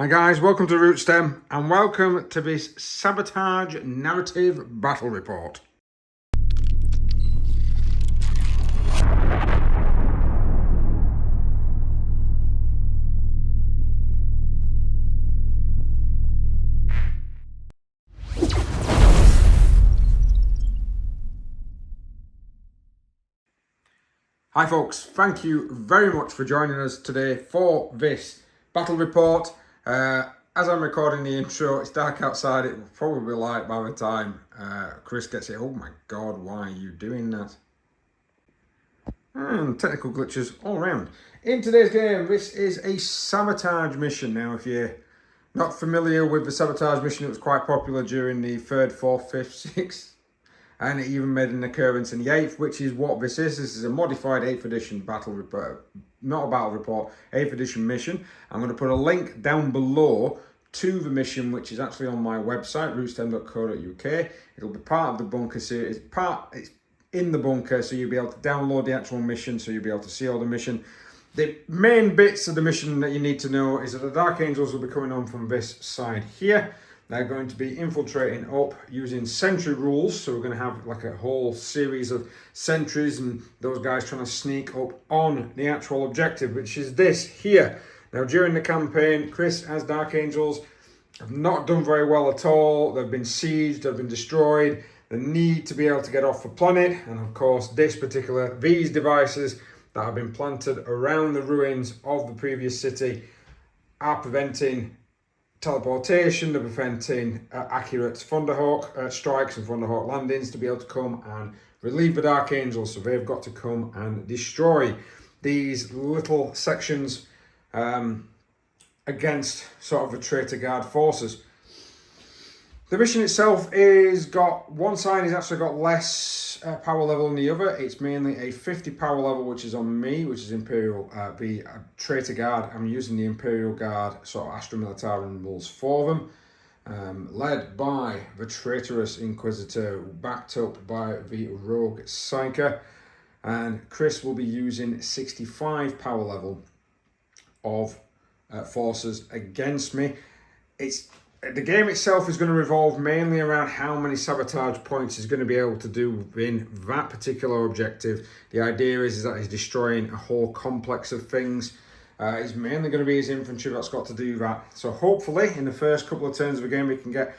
Hi guys, welcome to Rootstem and welcome to this Sabotage Narrative Battle Report. Hi folks, thank you very much for joining us today for this battle report. As I'm recording the intro, it's dark outside. It will probably be light by the time Chris gets it. Oh my god, why are you doing that? And technical glitches all around. In today's game, this is a sabotage mission. Now, if you're not familiar with the sabotage mission, it was quite popular during the 3rd, 4th, 5th, 6th. And it even made an occurrence in the 8th, which is what this is. This is a modified 8th edition battle report, not a battle report, 8th edition mission. I'm going to put a link down below to the mission, which is actually on my website, rootstem.co.uk. It'll be part of the bunker series. It's in the bunker, so you'll be able to download the actual mission, so you'll be able to see all the mission. The main bits of the mission that you need to know is that the Dark Angels will be coming on from this side here. They're going to be infiltrating up using sentry rules. So we're going to have like a whole series of sentries and those guys trying to sneak up on the actual objective, which is this here. Now, during the campaign, Chris as Dark Angels have not done very well at all. They've been sieged, they've been destroyed. They need to be able to get off the planet. And of course, these devices that have been planted around the ruins of the previous city are preventing teleportation, they're preventing accurate Thunderhawk strikes and Thunderhawk landings to be able to come and relieve the Dark Angels. So they've got to come and destroy these little sections against sort of the Traitor Guard forces. The mission itself is got, one side has actually got less power level than the other. It's mainly a 50 power level, which is on me, which is Imperial, the Traitor Guard. I'm using the Imperial Guard, sort of Astra Militarum rules for them. Led by the Traitorous Inquisitor, backed up by the Rogue Psyker. And Chris will be using 65 power level of forces against me. The game itself is going to revolve mainly around how many sabotage points he's going to be able to do within that particular objective. The idea is that he's destroying a whole complex of things. It's mainly going to be his infantry that's got to do that. So hopefully in the first couple of turns of the game we can get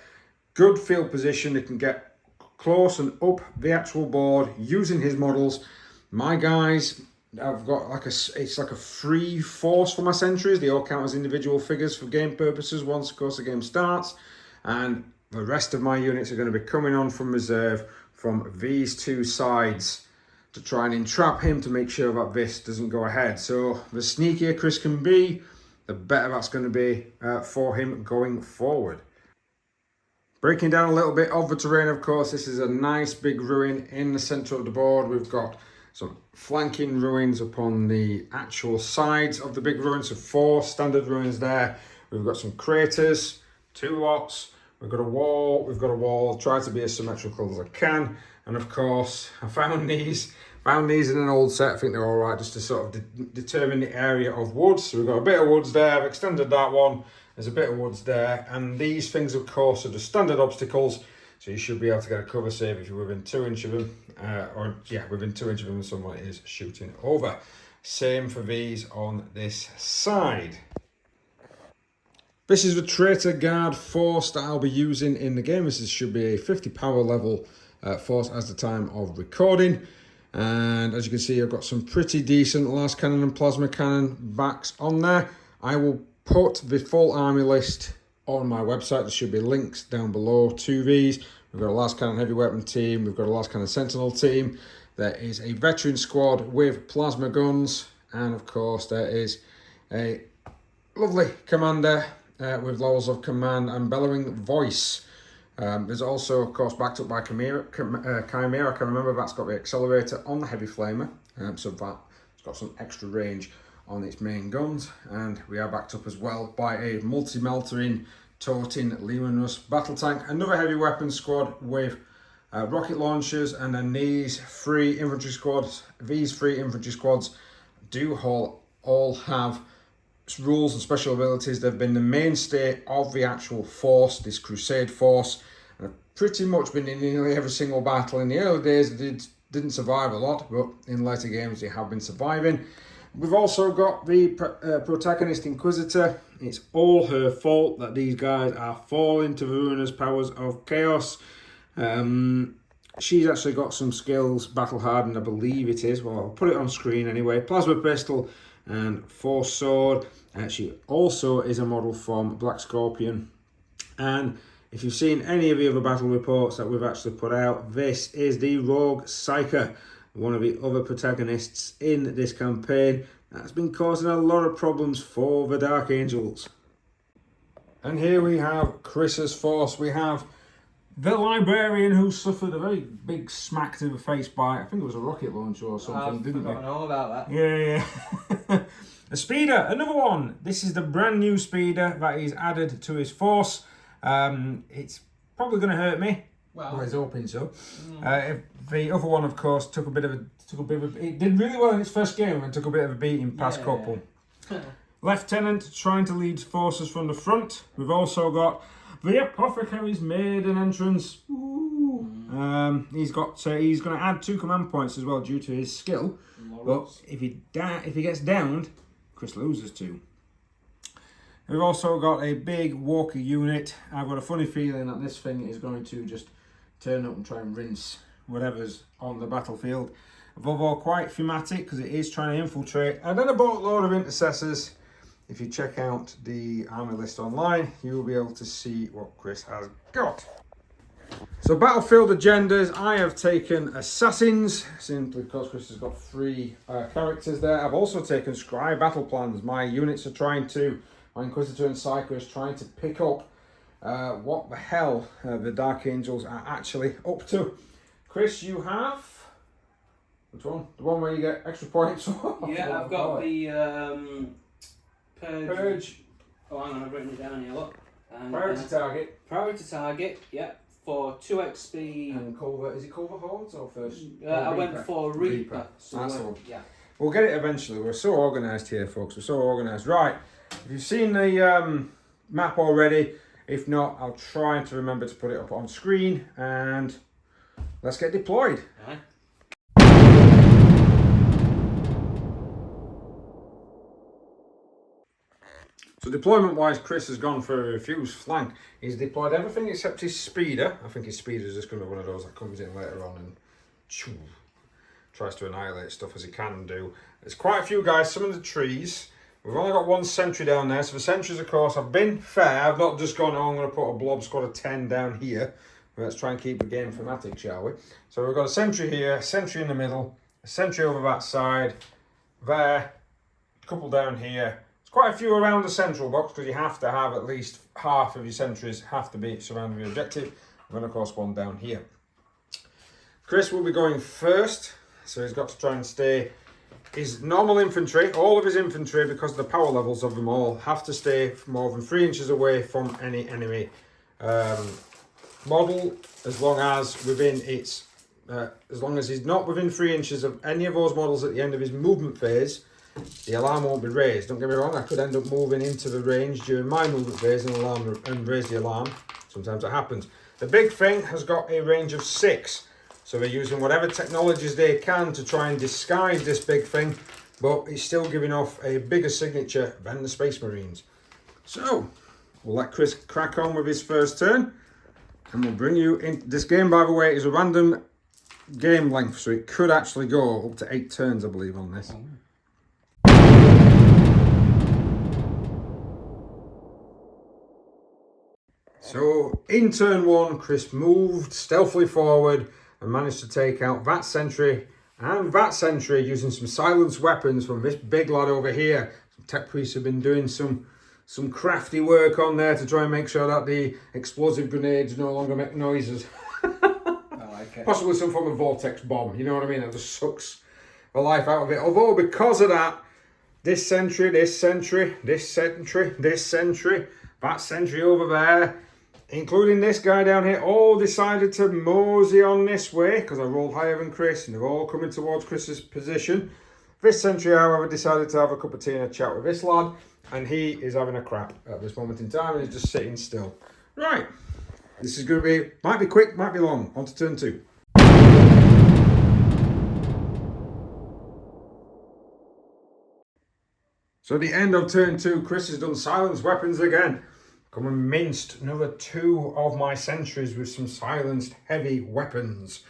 good field position, they can get close and up the actual board using his models. My guys, I've got it's like a free force for my sentries. They all count as individual figures for game purposes once, of course, the game starts. And the rest of my units are going to be coming on from reserve from these two sides to try and entrap him to make sure that this doesn't go ahead. So the sneakier Chris can be, the better that's going to be for him going forward. Breaking down a little bit of the terrain, of course, this is a nice big ruin in the centre of the board. We've got some flanking ruins upon the actual sides of the big ruins, so 4 standard ruins there. We've got some craters, 2 lots. We've got a wall. Try to be as symmetrical as I can. And of course, I found these in an old set. I think they're all right, just to sort of determine the area of woods. So we've got a bit of woods there. I've extended that one. There's a bit of woods there. And these things, of course, are the standard obstacles. So you should be able to get a cover save if you're within 2 inches of them, within 2 inches of them when someone is shooting over. Same for these on this side. This is the Traitor Guard force that I'll be using in the game. This should be a 50 power level force as the time of recording. And as you can see, I've got some pretty decent last cannon and plasma cannon backs on there. I will put the full army list on my website. There should be links down below to these. We've got a last cannon heavy weapon team. We've got a last cannon sentinel team. There is a veteran squad with plasma guns. And of course there is a lovely commander with levels of command and bellowing voice. There's also, of course, backed up by Chimera. I can remember that's got the accelerator on the heavy flamer. So that's got some extra range on its main guns, and we are backed up as well by a multi-meltering Totin Lemanus battle tank, another heavy weapons squad with rocket launchers, and then these 3 infantry squads. These 3 infantry squads do all have rules and special abilities. They've been the mainstay of the actual force, this Crusade force, and have pretty much been in nearly every single battle. In the early days, they didn't survive a lot, but in later games, they have been surviving. We've also got the protagonist Inquisitor. It's all her fault that these guys are falling to the ruinous powers of chaos. She's actually got some skills, battle hardened, I believe it is. Well, I'll put it on screen anyway. Plasma pistol and force sword. She also is a model from Black Scorpion. And if you've seen any of the other battle reports that we've actually put out, this is the Rogue Psyker, one of the other protagonists in this campaign. That's been causing a lot of problems for the Dark Angels. And here we have Chris's force. We have the Librarian, who suffered a very big smack to the face by, I think it was a rocket launcher or something, didn't they? I know about that. Yeah. A speeder, another one. This is the brand new speeder that he's added to his force. It's probably going to hurt me. Well, he's hoping so. The other one, of course, took a bit of it did really well in its first game and took a bit of a beating past couple. Lieutenant trying to lead forces from the front. We've also got the Apothecary's made an entrance. Ooh. He's going to add 2 command points as well due to his skill. But if he gets downed, Chris loses 2. We've also got a big walker unit. I've got a funny feeling that this thing is going to just turn up and try and rinse whatever's on the battlefield. Above all, quite thematic because it is trying to infiltrate. And then a boatload of intercessors. If you check out the army list online, you will be able to see what Chris has got. So battlefield agendas, I have taken assassins, simply because Chris has got 3 characters there. I've also taken scribe battle plans. My units are trying to, my Inquisitor and Psyker is trying to pick up what the hell the Dark Angels are actually up to. Chris, you have, which one? The one where you get extra points? Yeah, I've got the Purge. Oh, hang on, I've written it down here, look. Priority target. Priority target, yeah, for 2 XP. And Culver, is it Culver Hordes or first? I went for Reaper. So that's the one. Yeah. We'll get it eventually. We're so organised here, folks. We're so organised. Right, if you've seen the map already, if not, I'll try to remember to put it up on screen and let's get deployed. Right. So deployment-wise, Chris has gone for a refused flank. He's deployed everything except his speeder. I think his speeder is just going to be one of those that comes in later on and tries to annihilate stuff as he can do. There's quite a few guys, some of the trees. We've only got 1 sentry down there. So the sentries, of course, I've been fair. I've not just gone, oh, I'm going to put a blob squad of 10 down here. Let's try and keep the game thematic, shall we? So we've got a sentry here, a sentry in the middle, a sentry over that side, there, a couple down here. Quite a few around the central box because you have to have at least half of your sentries have to be surrounding the objective. And then of course 1 down here. Chris will be going first, so he's got to try and stay his normal infantry, all of his infantry, because of the power levels of them all, have to stay more than 3 inches away from any enemy model, as long as within its as long as he's not within 3 inches of any of those models at the end of his movement phase. The alarm won't be raised. Don't get me wrong, I could end up moving into the range during my movement phase and raise the alarm. Sometimes it happens. The big thing has got a range of 6. So they're using whatever technologies they can to try and disguise this big thing, but it's still giving off a bigger signature than the Space Marines. So, we'll let Chris crack on with his first turn, and we'll bring you in. This game, by the way, is a random game length, so it could actually go up to 8 turns, I believe, on this. So in turn 1, Chris moved stealthily forward and managed to take out that sentry and that sentry using some silenced weapons from this big lad over here. Some tech priests have been doing some crafty work on there to try and make sure that the explosive grenades no longer make noises. I like it. Possibly some form of vortex bomb, you know what I mean? That just sucks the life out of it. Although because of that, this sentry, this sentry, this sentry, this sentry, that sentry over there, including this guy down here, all decided to mosey on this way because I rolled higher than Chris and they're all coming towards Chris's position. This sentry, however, decided to have a cup of tea and a chat with this lad, and he is having a crap at this moment in time, and he's just sitting still. Right, this is going to be, might be quick, might be long. On to turn 2. So at the end of turn 2, Chris has done silenced weapons again. Come and minced another 2 of my sentries with some silenced heavy weapons.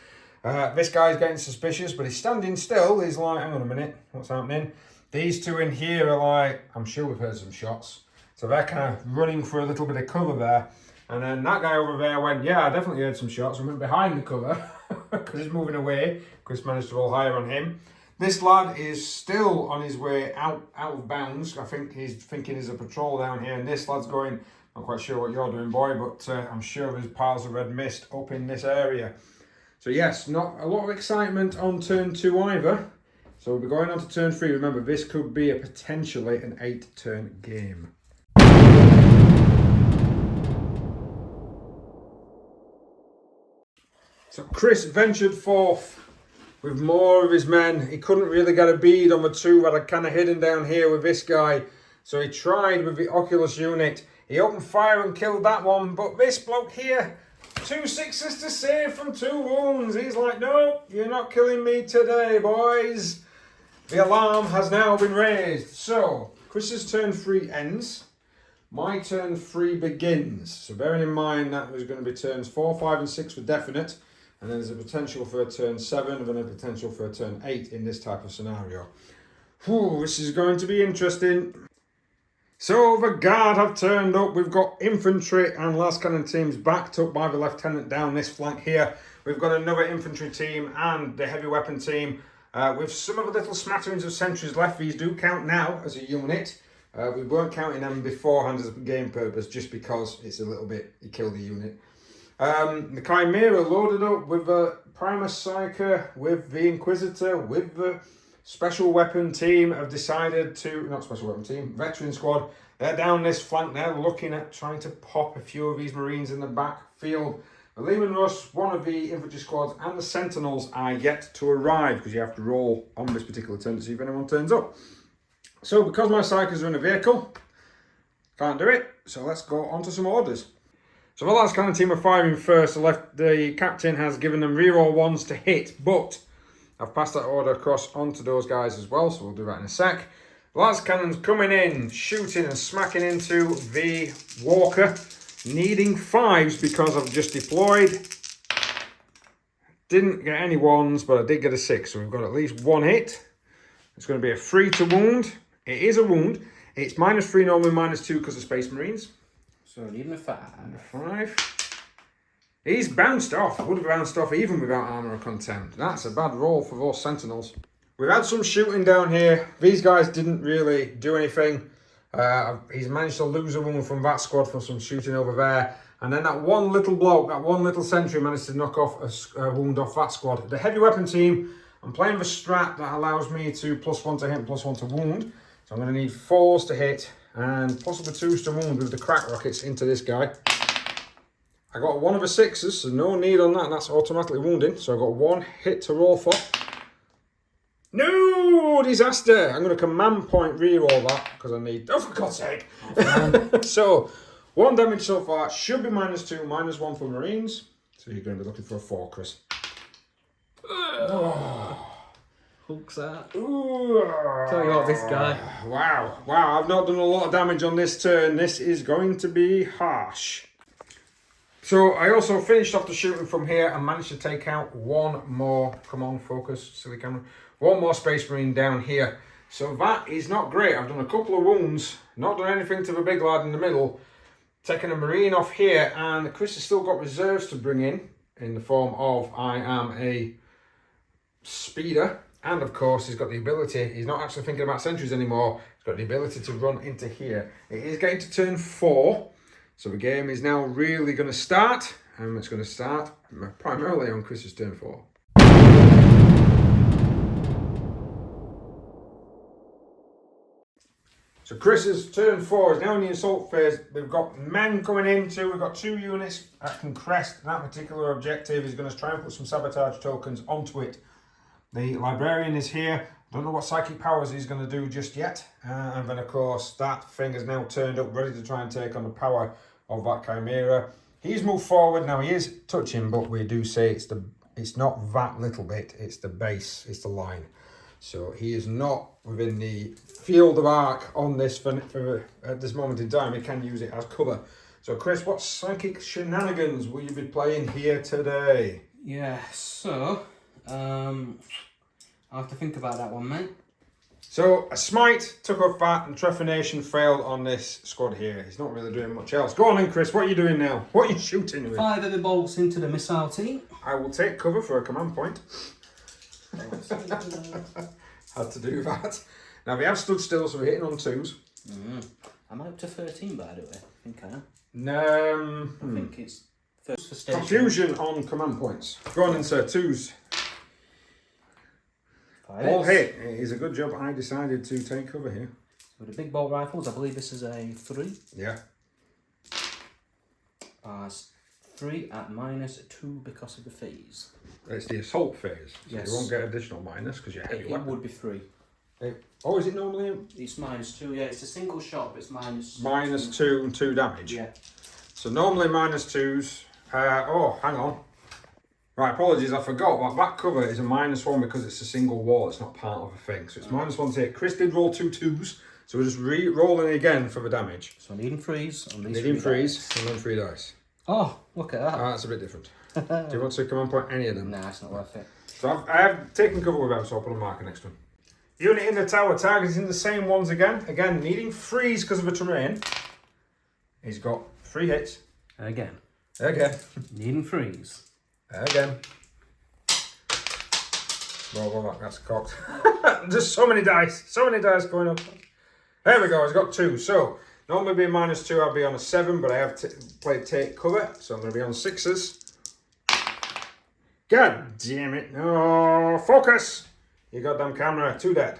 This guy's getting suspicious, but he's standing still. He's like, hang on a minute, what's happening? These 2 in here are like, I'm sure we've heard some shots. So they're kind of running for a little bit of cover there. And then that guy over there went, yeah, I definitely heard some shots. I went behind the cover because he's moving away. Chris managed to roll higher on him. This lad is still on his way out of bounds. I think he's thinking there's a patrol down here, and this lad's going, I'm quite sure what you're doing, boy, but I'm sure there's piles of red mist up in this area. So yes, not a lot of excitement on turn 2 either. So we'll be going on to turn 3. Remember, this could be potentially an 8-turn game. So Chris ventured forth with more of his men. He couldn't really get a bead on the 2 that had kind of hidden down here with this guy. So he tried with the Oculus unit. He opened fire and killed that one, but this bloke here, 2 6s to save from 2 wounds. He's like, no, you're not killing me today, boys. The alarm has now been raised. So Chris's turn 3 ends. My turn 3 begins. So bearing in mind that there's going to be turns 4, 5 and 6 for definite. And then there's a potential for a turn 7 and then a potential for a turn 8 in this type of scenario. Whew, this is going to be interesting. So the guard have turned up. We've got infantry and last cannon teams backed up by the lieutenant down this flank here. We've got another infantry team and the heavy weapon team with some of the little smatterings of sentries left. These do count now as a unit. We weren't counting them beforehand as a game purpose just because it's a little bit, you kill the unit. The Chimera loaded up with the Primus Psyker, with the Inquisitor, with the special weapon team have decided to, not special weapon team, veteran squad, they're down this flank now looking at trying to pop a few of these Marines in the backfield. The Lehman Russ, one of the infantry squads and the Sentinels are yet to arrive because you have to roll on this particular turn to see if anyone turns up. So because my Psykers are in a vehicle, can't do it, so let's go on to some orders. So the last cannon team are firing first. The captain has given them reroll 1s to hit, but I've passed that order across onto those guys as well, so we'll do that in a sec. Last cannon's coming in, shooting and smacking into the Walker, needing 5s because I've just deployed. Didn't get any 1s, but I did get a 6, so we've got at least 1 hit. It's going to be a 3 to wound. It is a wound. It's -3 normally, -2 because of Space Marines. So even a 5. 5. He's bounced off. Would have bounced off even without armor or contempt. That's a bad roll for those Sentinels. We've had some shooting down here. These guys didn't really do anything. He's managed to lose a woman from that squad from some shooting over there. And then that one little bloke, that one little sentry managed to knock off a wound off that squad. The heavy weapon team, I'm playing the strat that allows me to +1 to hit and +1 to wound. So I'm going to need 4s to hit and possibly 2s to wound with the crack rockets into this guy. I got 1 of the 6s, so no need on that. That's automatically wounding. So I've got 1 hit to roll for. No! Disaster! I'm going to command point reroll that because I need... Oh, for God's sake! So, 1 damage so far. Should be -2, -1 for Marines. So you're going to be looking for a 4, Chris. Hooks that. Ooh. Tell you what, this guy. Wow, I've not done a lot of damage on this turn. This is going to be harsh. So I also finished off the shooting from here and managed to take out 1 more. Come on, focus, silly camera. 1 more Space Marine down here. So that is not great. I've done a couple of wounds, not done anything to the big lad in the middle. Taking a Marine off here, and Chris has still got reserves to bring in the form of I am a speeder. And of course, he's got the ability, he's not actually thinking about sentries anymore. He's got the ability to run into here. It is getting to turn 4. So the game is now really going to start. And it's going to start primarily on Chris's turn 4. So Chris's turn 4 is now in the assault phase. We've got men coming into, we've got 2 units that can crest that particular objective. He's going to try and put some sabotage tokens onto it. The Librarian is here. Don't know what psychic powers he's going to do just yet. And then, of course, that thing is now turned up, ready to try and take on the power of that Chimera. He's moved forward. Now, he is touching, but we do say it's not that little bit. It's the base. It's the line. So he is not within the field of arc on this for at this moment in time. He can use it as cover. So, Chris, what psychic shenanigans will you be playing here today? Yeah, so I'll have to think about that one, mate. So, a smite took off that, and Trephination failed on this squad here. He's not really doing much else. Go on then, Chris. What are you doing now? What are you shooting with? 5 heavy bolts into the missile team. I will take cover for a command point. Had to do that. Now, we have stood still, so we're hitting on 2s. I'm up to 13, by the way. I think I am. I think it's first for station. Confusion on command points. Go on then, sir. 2s. 5 All hits. hit. It is a good job I decided to take cover here. With the big bolt rifles, I believe this is a 3. Yeah. As 3 at -2 because of the phase. It's the assault phase. So Yes. you won't get additional minus because you're heavy It weapon. would be 3. Oh, is it normally It's -2, yeah. It's a single shot, but it's -2 and 2 damage? Yeah. So normally -2s. Oh, hang on. Right, apologies, I forgot. That cover is a -1 because it's a single wall. It's not part of a thing. So it's -1 to hit. Chris did roll 2 2s, so we're just re-rolling again for the damage. So needing freeze on these Needing 3 freeze dice. and then 3 dice. Oh, look at that. That's a bit different. Do you want to command point any of them? Nah, it's not worth it. So I have taken cover with them, so I'll put a marker next one. Unit in the tower, targeting the same ones again. Again, needing freeze because of the terrain. He's got 3 hits. Again. Again. Needing freeze. Again. Well, that's cocked. Just so many dice going up. There we go, he's got 2. So, normally being -2, I'd be on a 7, but I have played take cover, so I'm going to be on 6s. God damn it. Oh, focus! You goddamn camera, 2 dead.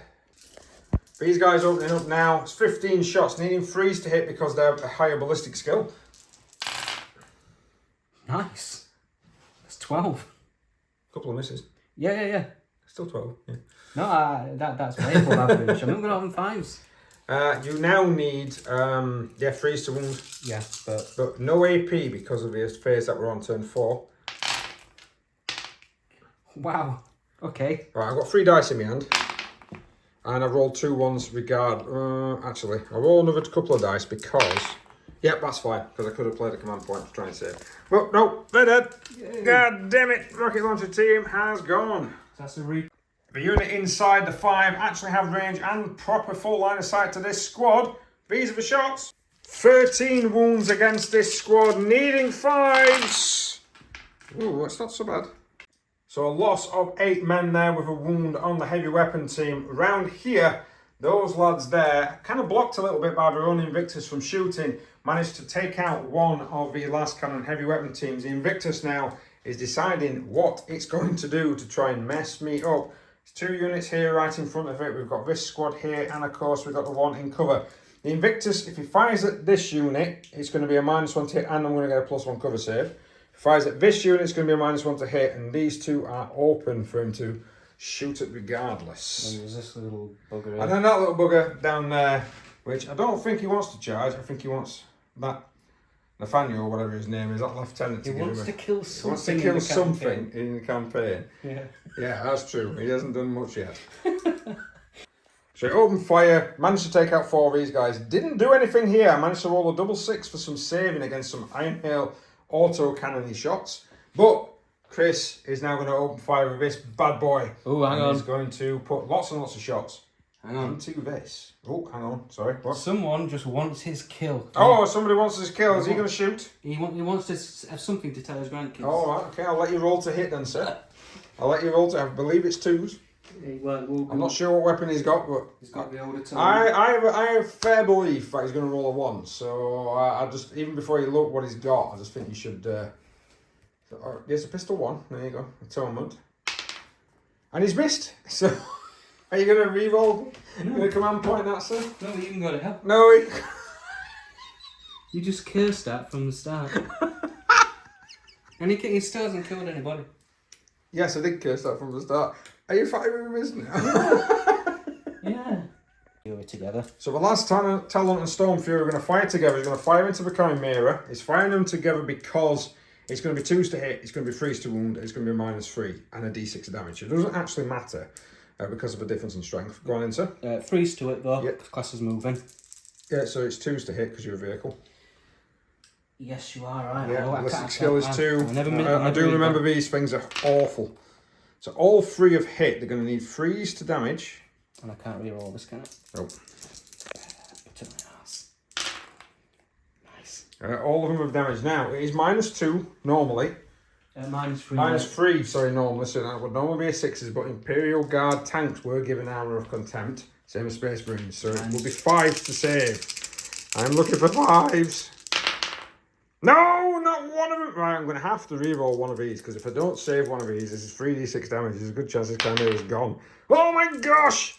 These guys opening up now. It's 15 shots, needing freeze to hit because they have a higher ballistic skill. Nice. That's 12. Couple of misses. Yeah. Still 12, yeah. No, that's way above average. I'm not going to have 5s. You now need, freeze to wound. Yeah, But no AP because of the phase that we're on turn 4. Wow. Okay. Right, I've got 3 dice in my hand. And I've rolled 2 ones regard. Actually, I'll roll another couple of dice because... Yep, that's fine, because I could have played a command point to try and save. Well, no, they're dead. Yay. God damn it, rocket launcher team has gone. That's a re... The unit inside the 5 actually have range and proper full line of sight to this squad. These are the shots. 13 wounds against this squad, needing 5s. Ooh, that's not so bad. So a loss of 8 men there with a wound on the heavy weapon team. Round here, those lads there, kind of blocked a little bit by their own Invictus from shooting, managed to take out one of the last cannon heavy weapon teams. The Invictus now is deciding what it's going to do to try and mess me up. There's 2 units here right in front of it. We've got this squad here, and of course we've got the one in cover. The Invictus, if he fires at this unit, it's going to be a -1 to hit, and I'm going to get a +1 cover save. If he fires at this unit, it's going to be a -1 to hit, and these 2 are open for him to shoot at regardless. And there's this little bugger here. And then that little bugger down there, which I don't think he wants to charge. I think he wants that Nathaniel, or whatever his name is, that lieutenant. He wants to kill something. He wants to kill something in the campaign. Yeah. Yeah, that's true. He hasn't done much yet. So open fire, managed to take out 4 of these guys. Didn't do anything here. I managed to roll a double 6 for some saving against some Iron Hail auto cannony shots. But Chris is now going to open fire with this bad boy. Oh, hang on. He's going to put lots and lots of shots Hang on. into this. Oh, hang on. Sorry. What? Someone just wants his kill. Oh, somebody wants his kill. Is he going to shoot? He wants to have something to tell his grandkids. Oh, right. Okay, I'll let you roll to hit then, sir. I'll let you roll to... I believe it's 2s. I'm not sure what weapon he's got, but... He's got the older time. I have fair belief that he's going to roll a 1. So I just... Even before you look what he's got, I just think you should... There's a pistol 1. There you go. Atonement. And he's missed. So... Are you going to re-roll the command point that, sir? No, you even got to help. No, You just cursed that from the start. And he still hasn't killed anybody. Yes, I did curse that from the start. Are you fighting with this now? Fury together. So the last time Talon and Storm Fury are going to fire together. He's going to fire into the Chimera. He's firing them together because it's going to be 2s to hit, it's going to be 3s to wound, it's going to be -3 and a d6 of damage. It doesn't actually matter because of the difference in strength. Go on in, sir. 3s to it though, Yep. class is moving. Yeah, so it's 2s to hit because you're a vehicle. Yes, you are right. Yeah, Oh, ballistic skill is 2. I do remember these things are awful. So all 3 of hit, they're going to need 3s to damage. And I can't reroll this, can I? Nope. Put it on my ass. Nice. All of them have damage. Now, it is -2 normally. -3. -3, sorry, normally. So that would normally be a 6s, but Imperial Guard tanks were given Armour of Contempt. Same as Space Marines. So it will be 5s to save. I'm looking for 5s. No, not one of them. Right, I'm going to have to reroll one of these because if I don't save one of these, this is 3d6 damage. There's a good chance this Chimera is gone. Oh my gosh!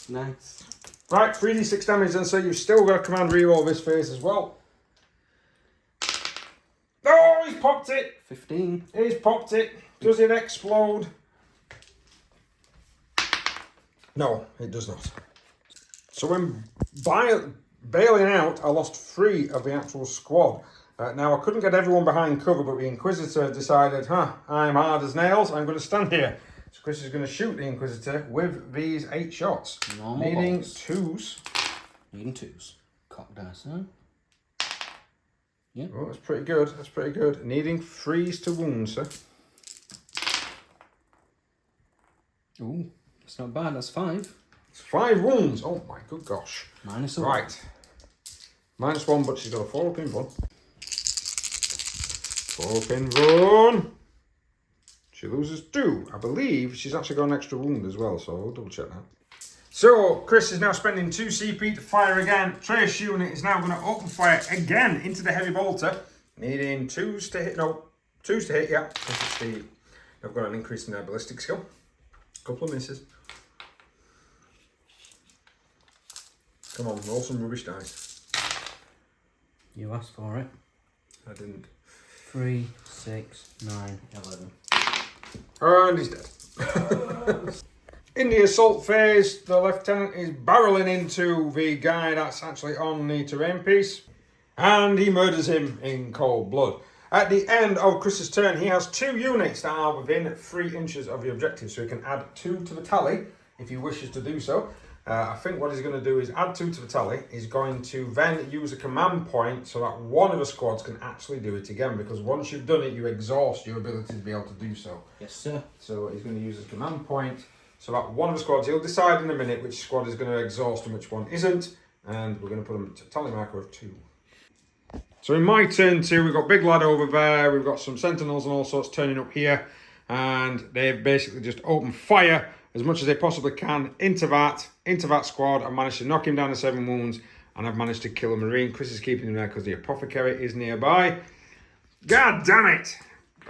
Nice. Right, 3d6 damage, and so you've still got to command reroll this phase as well. Oh, he's popped it! 15. He's popped it. Does it explode? No, it does not. So when bailing out, I lost 3 of the actual squad. Now, I couldn't get everyone behind cover, but the Inquisitor decided, I'm hard as nails, I'm going to stand here. So Chris is going to shoot the Inquisitor with these 8 shots. Normal needing balls. 2s. Needing 2s. Cock dice, huh? Yeah. Oh, that's pretty good, that's pretty good. Needing 3s to wound, sir. Ooh, that's not bad, that's 5. It's 5 wounds. Oh my good gosh. -1. Right. -1, but she's got a 4-pin run. 4-pin run. She loses 2. I believe she's actually got an extra wound as well, so I'll double check that. So, Chris is now spending 2 CP to fire again. Trace unit is now going to open fire again into the heavy bolter. Needing 2s to hit. No, 2s to hit, yeah. I've got an increase in their ballistic skill. A couple of misses. Come on, roll some rubbish dice. You asked for it. I didn't. 3, 6, 9, 11. And he's dead. In the assault phase, the lieutenant is barreling into the guy that's actually on the terrain piece, and he murders him in cold blood. At the end of Chris's turn, he has 2 units that are within 3 inches of the objective, so he can add 2 to the tally if he wishes to do so. I think what he's going to do is add 2 to the tally. He's going to then use a command point so that one of the squads can actually do it again, because once you've done it, you exhaust your ability to be able to do so. Yes, sir. So he's going to use a command point so that one of the squads, he'll decide in a minute which squad is going to exhaust and which one isn't, and we're going to put them to a tally marker of 2. So in my turn 2, we've got Big Lad over there, we've got some sentinels and all sorts turning up here, and they've basically just opened fire as much as they possibly can into that squad. I've managed to knock him down to 7 wounds, and I've managed to kill a Marine. Chris is keeping him there because the Apothecary is nearby. God damn it!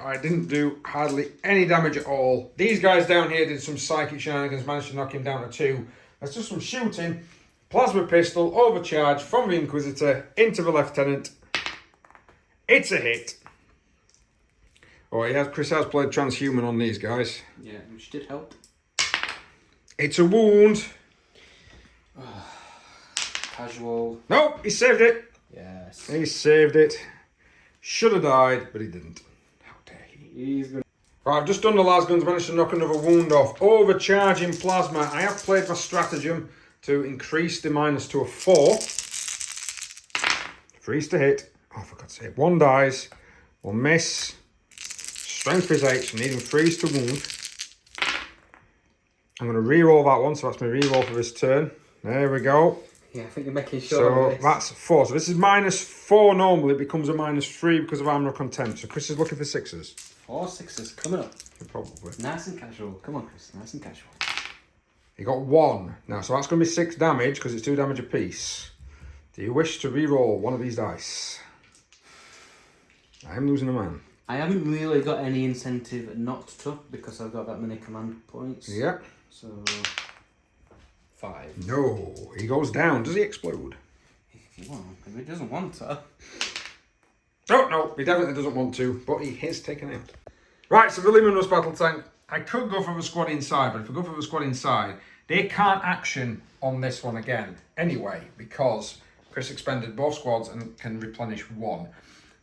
I didn't do hardly any damage at all. These guys down here did some psychic shenanigans, managed to knock him down to 2. That's just some shooting. Plasma pistol, overcharge from the Inquisitor into the Lieutenant. It's a hit. Oh, Chris has played Transhuman on these guys. Yeah, which did help. It's a wound. Casual. Nope, he saved it. Yes. He saved it. Should have died, but he didn't. How dare he? He's good. Right, I've just done the lasguns, managed to knock another wound off. Overcharging plasma. I have played my stratagem to increase the minus to a 4. 3s to hit. Oh, for God's sake. 1 dies. 1 miss. Strength is 8, so needing 3s to wound. I'm going to re-roll that one, so that's my re-roll for this turn. There we go. Yeah, I think you're making sure. So that's 4. So this is -4 normally. It becomes a -3 because of Armour of Contempt. So Chris is looking for 6s. 4 6s coming up. Probably. Nice and casual. Come on, Chris. Nice and casual. He got 1. Now, so that's going to be 6 damage because it's 2 damage apiece. Do you wish to re-roll one of these dice? I am losing a man. I haven't really got any incentive not to because I've got that many command points. Yeah. So 5. No, he goes down. Does he explode? Well, if he doesn't want to. Oh, no, he definitely doesn't want to, but he is taken out. Right, so the Luminous Battle Tank. I could go for the squad inside, but if I go for the squad inside, They can't action on this one again anyway, because Chris expended both squads and can replenish one.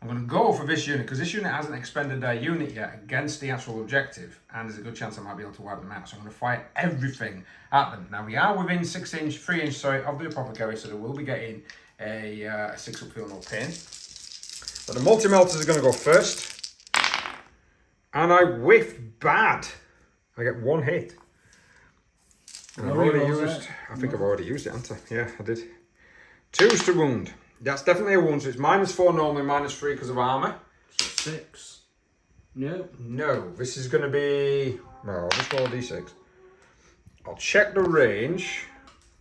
I'm going to go for this unit, because this unit hasn't expended their unit yet against the actual objective, and there's a good chance I might be able to wipe them out. So I'm going to fire everything at them. Now, we are within 3 inch of the apothecary, so they will be getting a 6 up feel no pain. But the multi-melters are going to go first. And I whiffed bad. I get 1 hit. And I've already used, I think I've already used it, haven't I? Yeah, I did. 2s to wound. That's definitely a wound, so it's -4 normally, -3 because of armour. So 6. No. No, this is going to be... Well, I'll just roll a d6. I'll check the range.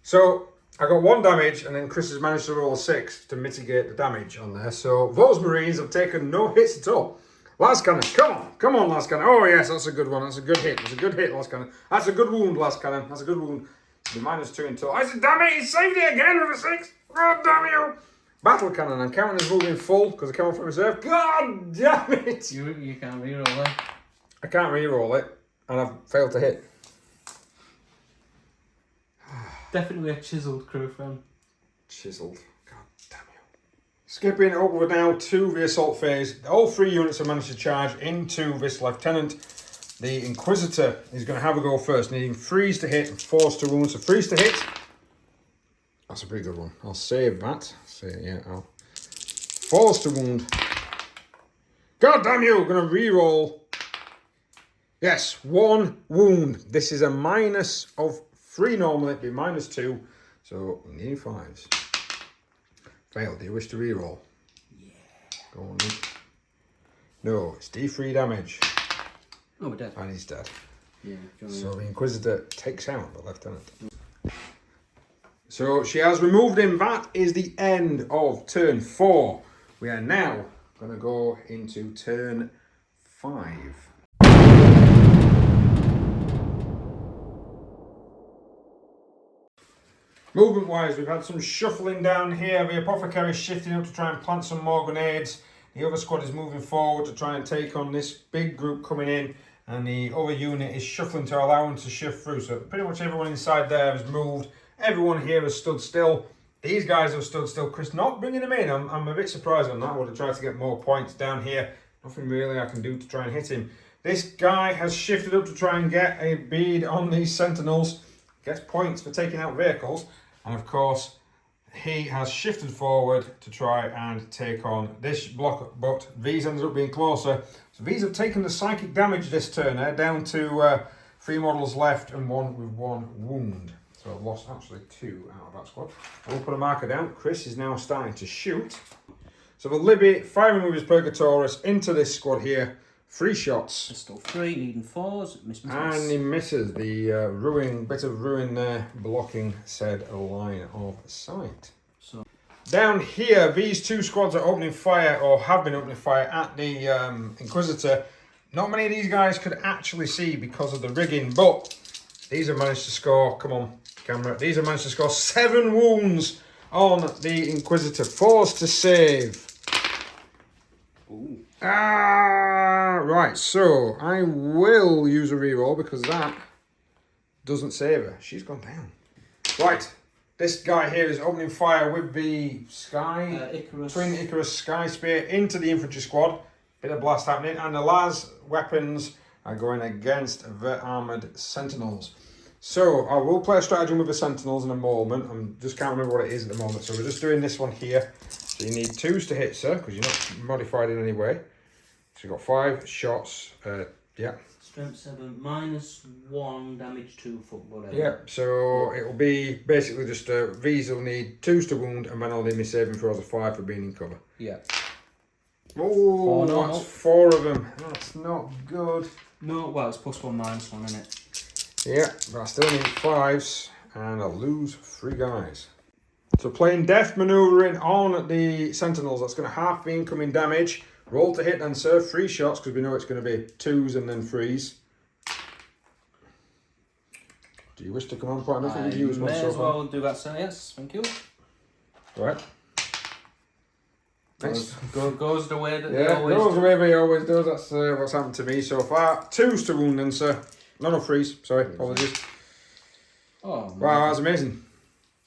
So, I got 1 damage, and then Chris has managed to roll a 6 to mitigate the damage on there. So, those Marines have taken no hits at all. Last cannon, come on. Come on, last cannon. Oh, yes, that's a good one. That's a good hit. That's a good hit, last cannon. That's a good wound, last cannon. That's a good wound. It'll be -2 in total. I said, damn it, he saved it again with a 6. God damn you. Battle cannon, I'm counting as moving full because I come off from reserve. God damn it! You can't reroll it. I can't reroll it, and I've failed to hit. Definitely a chiseled crew friend. Chiseled. God damn you. Skipping over now to the assault phase. All 3 units have managed to charge into this lieutenant. The Inquisitor is going to have a go first, needing 3s to hit and 4s to wound. So 3s to hit. That's a pretty good one. I'll save that. I'll 4s to wound. God damn you! I'm gonna re-roll. Yes, 1 wound. This is a -3 normally. It'd be -2. So we need 5s. Failed. Do you wish to re-roll? Yeah. Go on. No, it's D3 damage. Oh, we're dead. And he's dead. Yeah. So the Inquisitor takes out the lieutenant. So she has removed him. That is the end of turn 4. We are now going to go into turn 5. Movement wise, we've had some shuffling down here. The apothecary is shifting up to try and plant some more grenades. The other squad is moving forward to try and take on this big group coming in. And the other unit is shuffling to allow them to shift through. So pretty much everyone inside there has moved. Everyone here has stood still. These guys have stood still. Chris not bringing them in. I'm a bit surprised on that. I would have tried to get more points down here. Nothing really I can do to try and hit him. This guy has shifted up to try and get a bead on these sentinels. Gets points for taking out vehicles. And of course, he has shifted forward to try and take on this block. But these ended up being closer. So these have taken the psychic damage this turn. They're down to 3 models left and 1 with 1 wound. So I've lost actually 2 out of that squad. I will put a marker down. Chris is now starting to shoot. So the Libby firing with his Purgatorus into this squad here. 3 shots. Pistol 3, needing 4s. Miss. And he misses. The bit of ruin there blocking said line of sight. So down here, these 2 squads are opening fire, or have been opening fire at the Inquisitor. Not many of these guys could actually see because of the rigging, but these have managed to score, come on camera, these have managed to score 7 wounds on the Inquisitor. 4s to save. Ooh. Right, so I will use a reroll because that doesn't save her. She's gone down. Right, this guy here is opening fire with the Twin Icarus Sky Spear into the infantry squad. Bit of blast happening, and the las weapons are going against the armoured sentinels. So I will play a stratagem with the sentinels in a moment. I just can't remember what it is at the moment. So we're just doing this one here. So you need 2s to hit, sir, because you're not modified in any way. So you've got 5 shots. Yeah. Strength 7, -1 damage to football. Yeah, so it'll be basically just these will need 2s to wound, and then I'll need me saving throws of 5 for being in cover. Yeah. Oh, that's 4 of them. That's not good. No, well, it's +1, -1, isn't it? Yeah, but I still need 5s, and I'll lose 3 guys. So playing death manoeuvring on the sentinels, that's going to half the incoming damage. Roll to hit then, sir. 3 shots, because we know it's going to be 2s and then 3s. Do you wish to come on point? I don't think we've used one so far. May as well do that, sir. Yes, thank you. Right. Next. Goes the way that they Yeah, always goes do. the way they always do. That's what's happened to me so far. 2s to wound then, sir. No, 3s. Sorry, apologies. Oh, wow, that was amazing.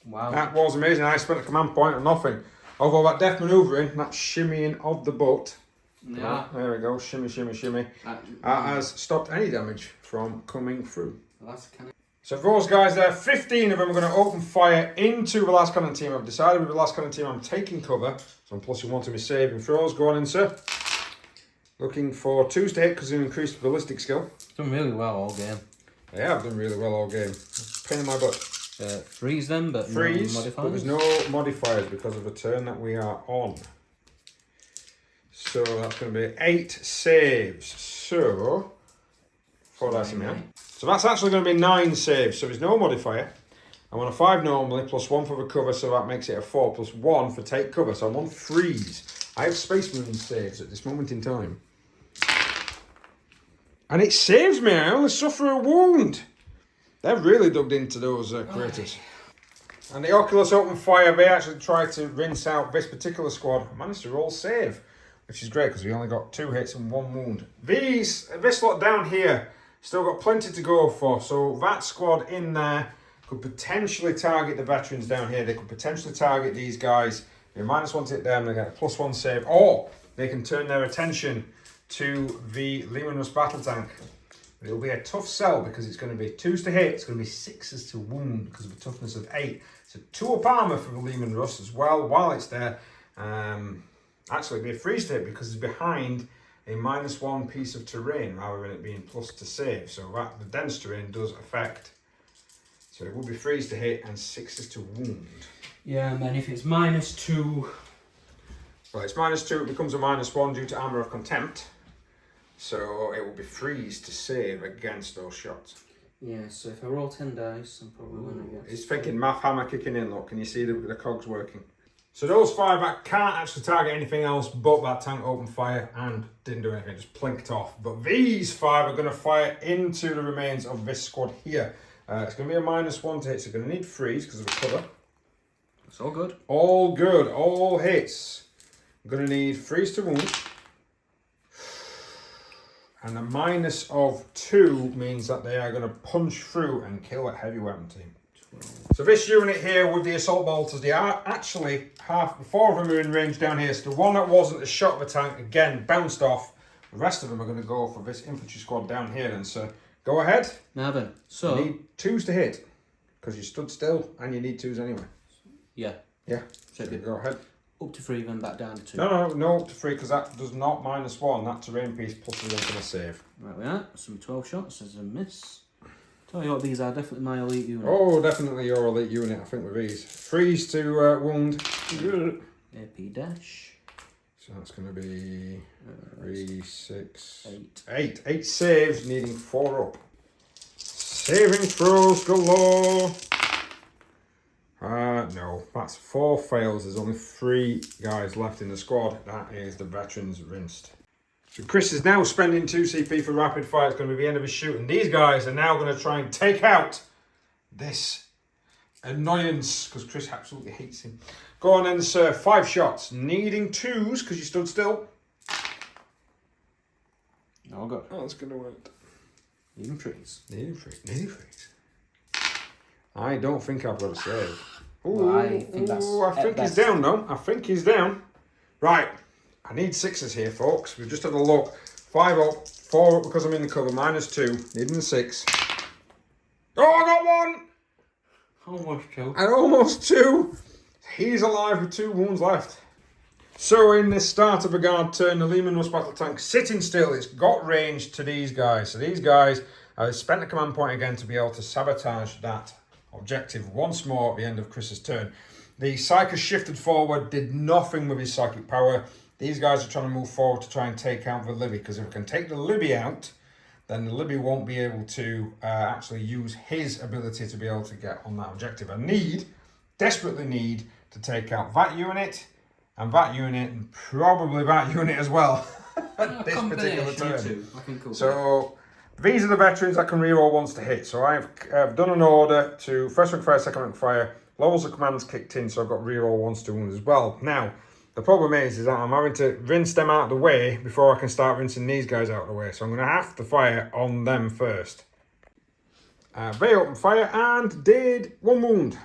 Wow. That was amazing. I spent a command point on nothing. Although that deft manoeuvring, that shimmying of the boat. Yeah. There we go. Shimmy, shimmy, shimmy. Has stopped any damage from coming through. Well, that's kind of... So for those guys there, 15 of them are going to open fire into the last cannon team. I've decided with the last cannon team I'm taking cover. So I'm +1 to my saving throws. Go on in, sir. Looking for 2s to hit because of increased ballistic skill. Done really well all game. They have done really well all game. Pain in my butt. Freeze them, but Freeze, no modifiers. but there's no modifiers because of the turn that we are on. So that's going to be 8 saves. So, 4 dice in there. So that's actually going to be 9 saves. So there's no modifier. I'm on a 5 normally, +1 for recover, so that makes it a 4, +1 for take cover. So I'm on freeze. I have Space Marine saves at this moment in time. And it saves me. I only suffer a wound. They've really dug into those critters. And the Oculus open fire, they actually tried to rinse out this particular squad. I managed to roll save, which is great because we only got 2 hits and 1 wound. This lot down here, still got plenty to go for. So that squad in there could potentially target the veterans down here. They could potentially target these guys. They -1 to hit them, they get a +1 save. Or they can turn their attention to the Leman Russ battle tank. It'll be a tough sell because it's going to be 2s to hit, it's going to be 6s to wound because of a toughness of 8. So 2 up armour for the Leman Russ as well while it's there. Actually, it'll be a freeze to hit because it's behind a -1 piece of terrain rather than it being plus to save. So that the dense terrain does affect. So it will be freeze to hit and 6s to wound. Yeah, and then if it's -2... Well, it's -2, it becomes a -1 due to armour of contempt. So it will be freeze to save against those shots. Yeah, so if I roll 10 dice, I'm probably going to get... He's thinking math hammer kicking in, look. Can you see the cogs working? So those 5 that can't actually target anything else but that tank opened fire and didn't do anything, just plinked off. But these 5 are going to fire into the remains of this squad here. It's going to be a -1 to hit, so you're going to need freeze because of the cover. It's all good. All good, all hits. I'm going to need freeze to wound. And a -2 means that they are going to punch through and kill a heavy weapon team. 12. So this unit here with the assault bolters, they are actually 4 of them are in range down here. So the one that wasn't a shot of a tank, again, bounced off. The rest of them are going to go for this infantry squad down here. And so go ahead. Now then, so... You need 2s to hit because you stood still and you need 2s anyway. Yeah. Yeah, so go ahead. Up to 3, then back down to 2. No, up to 3 because that does not -1. That terrain piece plus the 1 for the save. Right, we are. Some 12 shots as a miss. Tell you what, these are definitely my elite unit. Oh, definitely your elite unit, I think, with these. Freeze to wound. AP dash. So that's going to be 3, 6, 8. 8 saves, needing 4 up. Saving throws galore. No, that's 4 fails. There's only 3 guys left in the squad. That is the veterans rinsed. So Chris is now spending 2 CP for rapid fire. It's going to be the end of his shoot. And these guys are now going to try and take out this annoyance because Chris absolutely hates him. Go on then, sir. 5 shots. Needing 2s because you stood still. Oh, good. Oh, that's going to work. Needing 3s. Needing 3s. Needing 3s. I don't think I've got a save. Ooh, well, I think he's down though. I think he's down. Right. I need 6s here, folks. We've just had a look. 5 up, 4 up because I'm in the cover. -2. Needing a 6. Oh, I got 1! Almost 2. And almost 2. He's alive with 2 wounds left. So in this start of a guard turn, the Leman Russ battle tank sitting still. It's got range to these guys. So these guys spent a command point again to be able to sabotage that objective once more at the end of Chris's turn. The Psyker shifted forward, did nothing with his psychic power. These guys are trying to move forward to try and take out the Libby, because if we can take the Libby out, then the Libby won't be able to actually use his ability to be able to get on that objective. I desperately need to take out that unit, and probably that unit as well at this particular turn. So these are the veterans that can reroll once to hit. So I've done an order to first rank fire, second rank fire. Levels of commands kicked in, so I've got reroll once to wound as well. Now, the problem is that I'm having to rinse them out of the way before I can start rinsing these guys out of the way. So I'm going to have to fire on them first. They opened fire and did 1 wound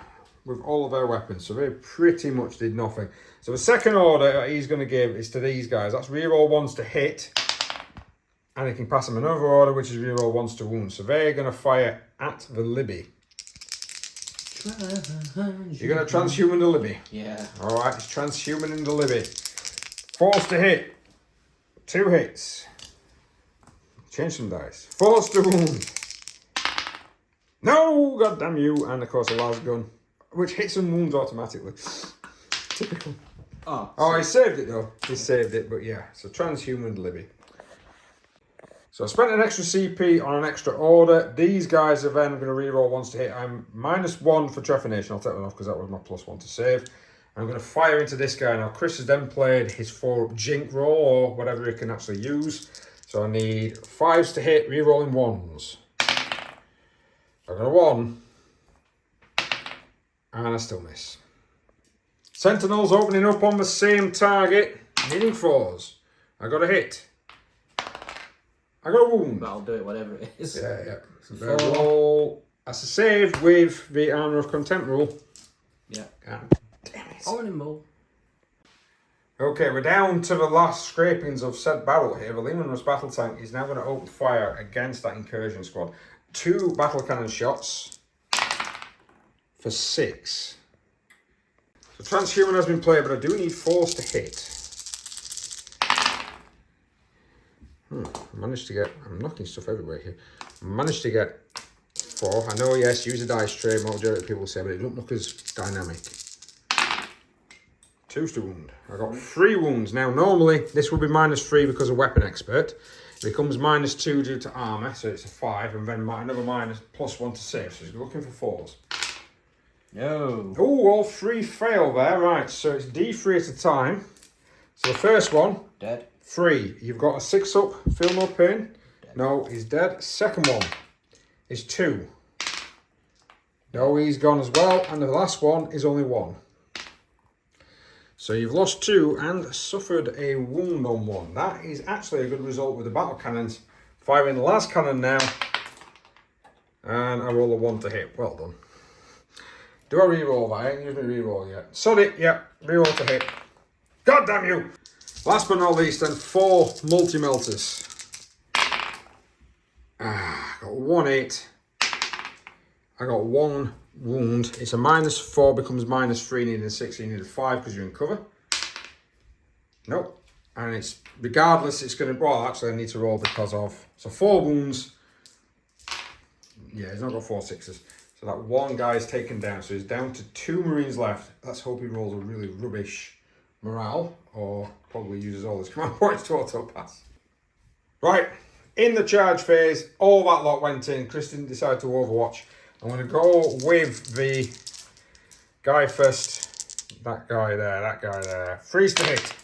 with all of their weapons. So they pretty much did nothing. So the second order that he's going to give is to these guys. That's reroll 1s to hit. And he can pass them another order, which is reroll 1s to wound. So they're going to fire at the Libby. You're going to transhuman the Libby? Yeah. Alright, it's transhumaning the Libby. 4s to hit. 2 hits. Change some dice. 4s to wound. No, god damn you. And of course a las gun, which hits and wounds automatically. Typical. Oh, he saved it though. He saved it, but yeah. So transhuman Libby. So I spent an extra CP on an extra order. These guys are then going to reroll 1s to hit. I'm -1 for trephination. I'll take that off because that was my +1 to save. I'm going to fire into this guy now. Chris has then played his 4 jink roll or whatever he can actually use. So I need 5s to hit, rerolling 1s. I got a 1. And I still miss. Sentinels opening up on the same target, needing 4s. I got a hit. I got a wound. But I'll do it, whatever it is. Yeah. So roll. That's a save with the Armour of Contempt rule. Yeah. God damn it. Orange ball. Okay, we're down to the last scrapings of said barrel here. The Lehman battle tank is now going to open fire against that incursion squad. 2 battle cannon shots for 6. So transhuman has been played, but I do need 4s to hit. Managed to get, I'm knocking stuff everywhere here. Managed to get 4. I know, yes, use a dice tray, majority of people say, but it doesn't look as dynamic. 2s to wound. I got 3 wounds. Now, normally, this will be -3 because of weapon expert. It becomes -2 due to armour, so it's a 5, and then another +1 to save. So he's looking for 4s. No. Oh, all 3 fail there. Right, so it's D3 at a time. So the first one. Dead. 3. You've got a 6 up. Feel no pain. Dead. No, he's dead. Second one is 2. No, he's gone as well. And the last one is only 1. So you've lost 2 and suffered a wound on 1. That is actually a good result with the battle cannons. Firing the last cannon now. And I roll a 1 to hit. Well done. Do I reroll that? I ain't used my reroll yet. Sod it, yeah. Reroll to hit. God damn you! Last but not least, then 4 multi-melters. Got 1 hit. I got 1 wound. It's a -4, becomes -3, needing a 6, you need a 5 because you're in cover. Nope. And it's, regardless, it's going to, well, actually I need to roll because of, so 4 wounds. Yeah, he's not got 4 6s. So that 1 guy is taken down. So he's down to 2 Marines left. Let's hope he rolls a really rubbish morale, or probably uses all his command points to auto-pass. Right, in the charge phase, all that lot went in. Chris didn't decide to overwatch. I'm going to go with the guy first. That guy there. Freeze to hit.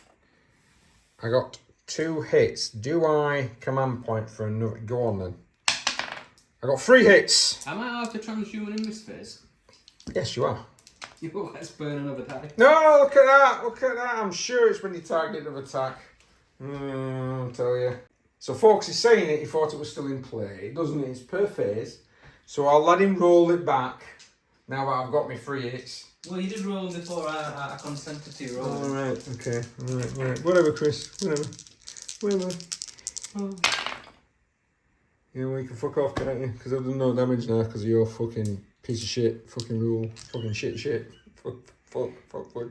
I got 2 hits. Do I command point for another? Go on then. I got 3 hits. Am I allowed to transhuman in this phase? Yes, you are. Let's burn another die. No, look at that. Look at that. I'm sure it's when you target an attack. I'll tell you. So, folks, he's saying it. He thought it was still in play. It doesn't. It's per phase. So I'll let him roll it back. Now that I've got my 3 hits. Well, you did roll before I consented to roll. All right. Okay. Right. Whatever, Chris. Whatever. Oh. You know, you can fuck off, can't you? Because I've done no damage now because of your fucking piece of shit, fucking rule, fucking shit. Fuck,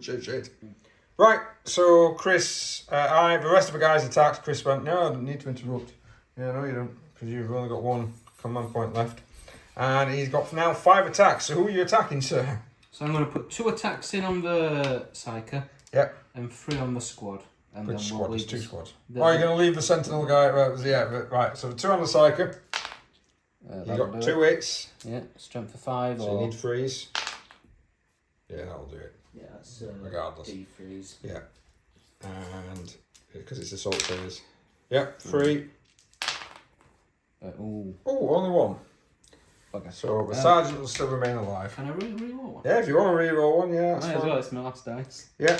shit. Right, so Chris, the rest of the guys attacked. Chris went, no, I don't need to interrupt. Yeah, no, you don't, because you've only got 1 command point left. And he's got now 5 attacks. So who are you attacking, sir? So I'm going to put 2 attacks in on the Psyker. Yep. And 3 on the squad. And Which then squad? we'll There's 2 squads. The, oh, you're going to leave the Sentinel guy? Right, so 2 on the Psyker. You got 2 hits. Yeah, strength of 5. So you need 3s. Yeah, that'll do it. Yeah, that's regardless. D3s. Yeah. And because it's assault phase. Yep, 3. Ooh. Oh, only 1. Okay. So the sergeant will still remain alive. Can I re-roll one? Yeah, if you want to re-roll 1, yeah, that's Might fine. as well, it's my last dice. Yeah.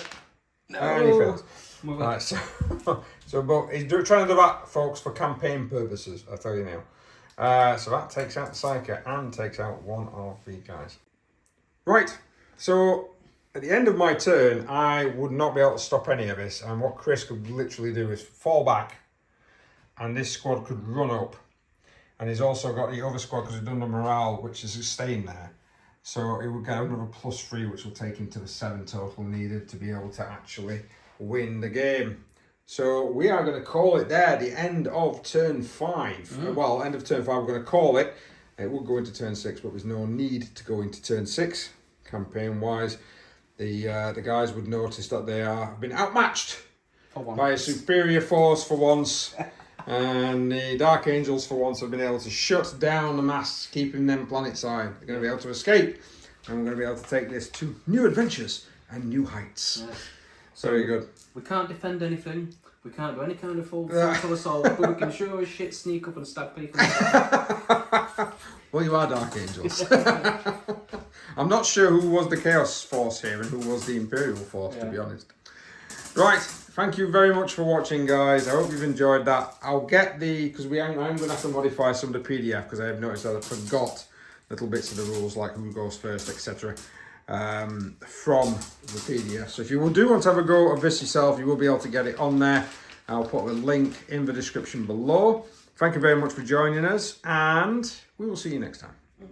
No. And he fails. Mother. Right, but he's trying to do that, folks, for campaign purposes, I'll tell you now. So that takes out the Psyker and takes out one of the guys. Right, so at the end of my turn, I would not be able to stop any of this. And what Chris could literally do is fall back, and this squad could run up. And he's also got the other squad, because he's done the morale, which is staying there. So it would get another +3, which will take him to the 7 total needed to be able to actually win the game. So we are going to call it there, the end of turn 5. Well, end of turn 5, we're going to call it. It will go into turn 6, but there's no need to go into turn 6, campaign-wise. The guys would notice that they have been outmatched by a superior force for once. And the Dark Angels for once have been able to shut down the mass, keeping them planet side. They're going to be able to escape, and we're going to be able to take this to new adventures and new heights. Yes. So very good. We can't defend anything. We can't do any kind of full assault, but we can sure as shit sneak up and stab people. Well, you are Dark Angels. I'm not sure who was the Chaos Force here and who was the Imperial Force, to be honest. Right, thank you very much for watching, guys. I hope you've enjoyed that. I'll get because I'm going to have to modify some of the PDF, because I have noticed that I forgot little bits of the rules, like who goes first, etc. From the PDF. So if you do want to have a go of this yourself, you will be able to get it on there. I'll put a link in the description below. Thank you very much for joining us, and we will see you next time.